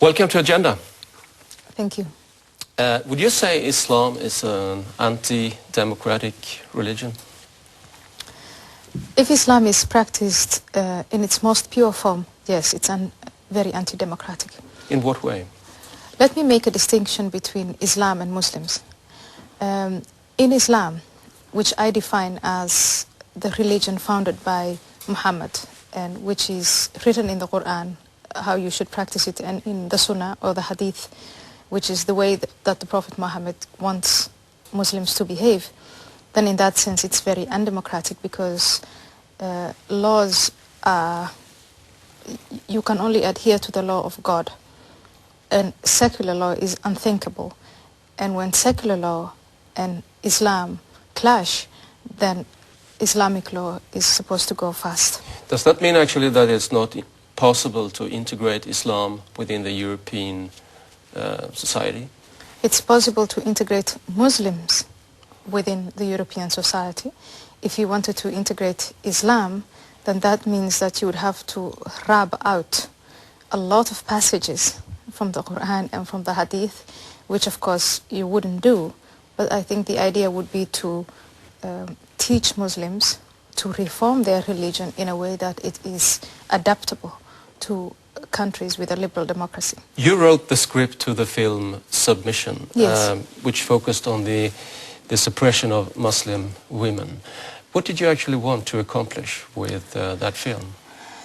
Welcome to Agenda. Thank you. Would you say Islam is an anti-democratic religion? If Islam is practiced in its most pure form, yes, it's very anti-democratic. In what way? Let me make a distinction between Islam and Muslims. In Islam, which I define as the religion founded by Muhammad and which is written in the Quran, how you should practice it, and in the Sunnah or the Hadith, which is the way that the Prophet Muhammad wants Muslims to behave, then in that sense it's very undemocratic because laws are, you can only adhere to the law of God, and secular law is unthinkable. And when secular law and Islam clash, then Islamic law is supposed to go fast. Does that mean actually that it's not possible to integrate Islam within the European society? It's possible to integrate Muslims within the European society. If you wanted to integrate Islam, then that means that you would have to rub out a lot of passages from the Quran and from the Hadith, which of course you wouldn't do. But I think the idea would be to teach Muslims to reform their religion in a way that it is adaptable to countries with a liberal democracy. You wrote the script to the film Submission, yes. Which focused on the suppression of Muslim women. What did you actually want to accomplish with that film?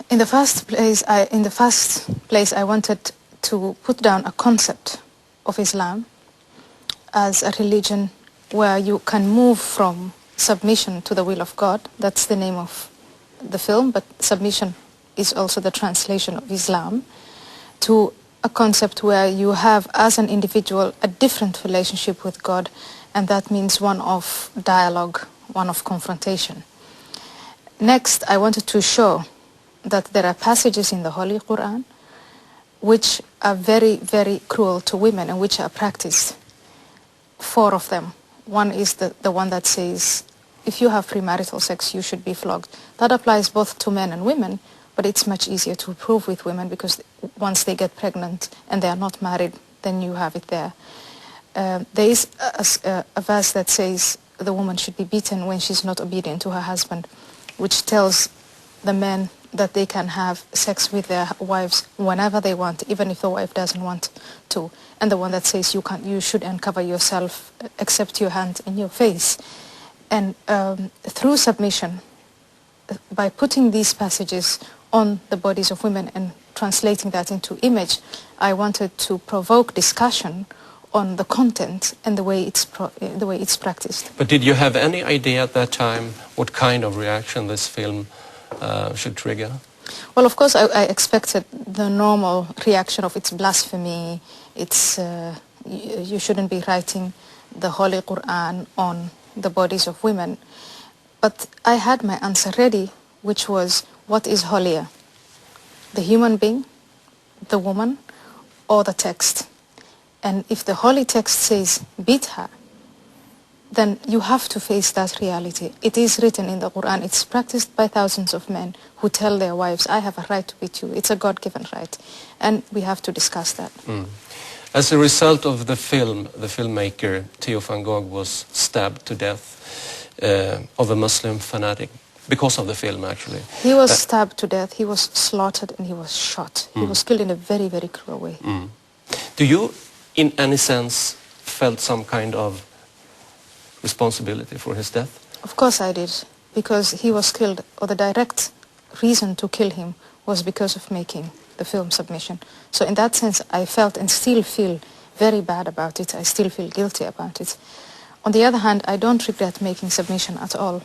In the first place, I wanted to put down a concept of Islam as a religion where you can move from submission to the will of God. That's the name of the film, but submission is also the translation of Islam, to a concept where you have, as an individual, a different relationship with God, and that means one of dialogue, one of confrontation. Next, I wanted to show that there are passages in the Holy Quran which are very, very cruel to women and which are practiced. 4 of them. One is the one that says, if you have premarital sex, you should be flogged. That applies both to men and women, but it's much easier to prove with women because once they get pregnant and they are not married, then you have it there. There is a verse that says the woman should be beaten when she's not obedient to her husband, which tells the men that they can have sex with their wives whenever they want, even if the wife doesn't want to. And the one that says you should uncover yourself except your hand and your face. And through submission, by putting these passages on the bodies of women and translating that into image, I wanted to provoke discussion on the content and the way it's practiced. But did you have any idea at that time what kind of reaction this film should trigger? Well, of course, I expected the normal reaction of it's blasphemy, it's you shouldn't be writing the Holy Quran on the bodies of women. But I had my answer ready, which was, what is holier? The human being, the woman, or the text? And if the holy text says, beat her, then you have to face that reality. It is written in the Quran. It's practiced by thousands of men who tell their wives, I have a right to beat you. It's a God-given right. And we have to discuss that. As a result of the film, the filmmaker Theo Van Gogh was stabbed to death of a Muslim fanatic because of the film, actually. He was stabbed to death, he was slaughtered, and he was shot. He was killed in a very, very cruel way. Do you, in any sense, felt some kind of responsibility for his death? Of course I did, because he was killed, or the direct reason to kill him was because of making the film Submission. So in that sense, I felt and still feel very bad about it. I still feel guilty about it. On the other hand, I don't regret making Submission at all,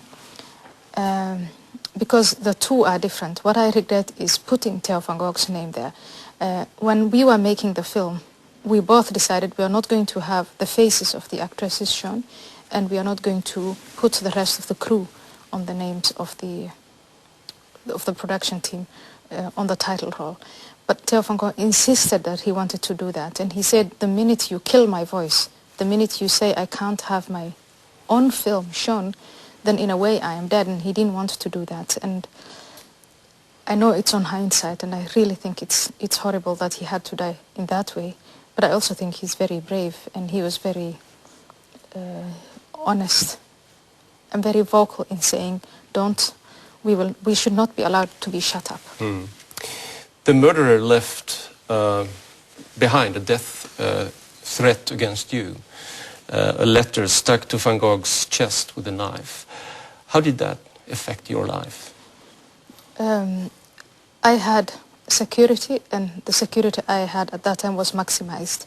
because the two are different. What I regret is putting Theo Van Gogh's name there. When we were making the film, we both decided we are not going to have the faces of the actresses shown, and we are not going to put the rest of the crew on the names of the production team on the title role. But Theo Van Gogh insisted that he wanted to do that, and he said, the minute you kill my voice, the minute you say I can't have my own film shown, then in a way I am dead, and he didn't want to do that. And I know it's on hindsight, and I really think it's horrible that he had to die in that way. But I also think he's very brave, and he was very honest and very vocal in saying, we should not be allowed to be shut up. The murderer left behind a death threat against you, a letter stuck to Van Gogh's chest with a knife. How did that affect your life? I had security, and the security I had at that time was maximized.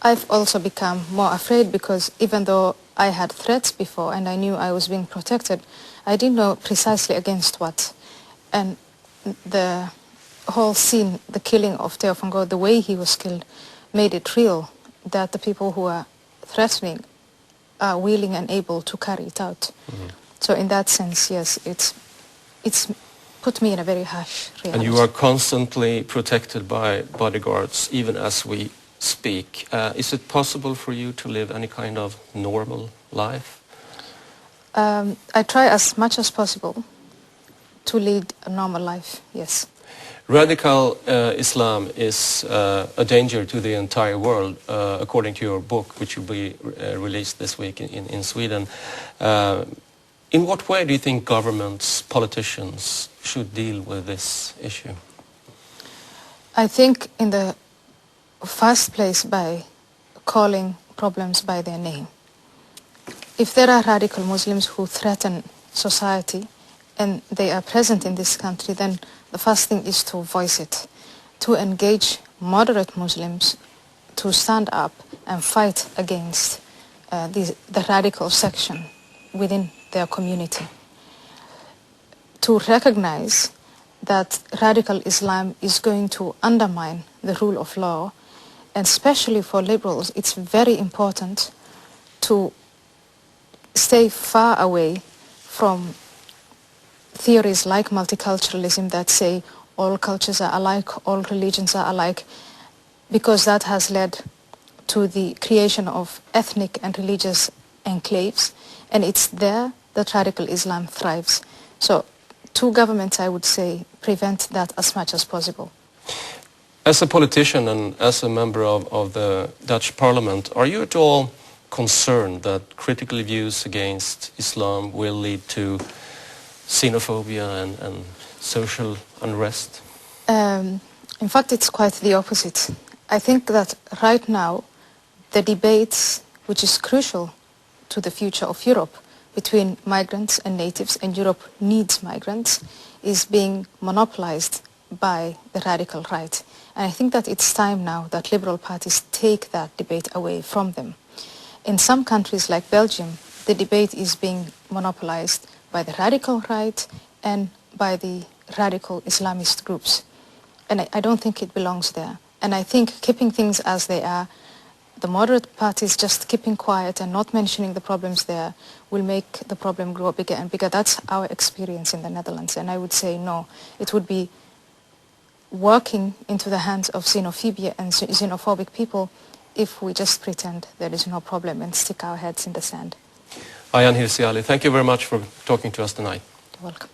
I've also become more afraid because even though I had threats before and I knew I was being protected, I didn't know precisely against what. And the whole scene, the killing of Theo Van Gogh, the way he was killed, made it real that the people who are threatening are willing and able to carry it out. So in that sense, yes, it's put me in a very harsh reality. And you are constantly protected by bodyguards, even as we speak. Is it possible for you to live any kind of normal life? I try as much as possible to lead a normal life, yes. Radical Islam is a danger to the entire world, according to your book, which will be released this week in Sweden. In what way do you think governments, politicians should deal with this issue? I think in the first place by calling problems by their name. If there are radical Muslims who threaten society and they are present in this country, then the first thing is to voice it, to engage moderate Muslims to stand up and fight against the radical section within their community, to recognize that radical Islam is going to undermine the rule of law, and especially for liberals, it's very important to stay far away from theories like multiculturalism that say all cultures are alike, all religions are alike, because that has led to the creation of ethnic and religious enclaves, and it's there that radical Islam thrives. So to governments, I would say, prevent that as much as possible. As a politician and as a member of the Dutch parliament, are you at all concerned that critical views against Islam will lead to xenophobia and social unrest? In fact, it's quite the opposite. I think that right now, the debates, which is crucial to the future of Europe, between migrants and natives, and Europe needs migrants, is being monopolized by the radical right. And I think that it's time now that liberal parties take that debate away from them. In some countries like Belgium, the debate is being monopolized by the radical right and by the radical Islamist groups. And I don't think it belongs there. And I think keeping things as they are, the moderate parties just keeping quiet and not mentioning the problems there will make the problem grow bigger and bigger. That's our experience in the Netherlands. And I would say no, it would be working into the hands of xenophobia and xenophobic people if we just pretend there is no problem and stick our heads in the sand. Ayaan Hirsi Ali, thank you very much for talking to us tonight. You're welcome.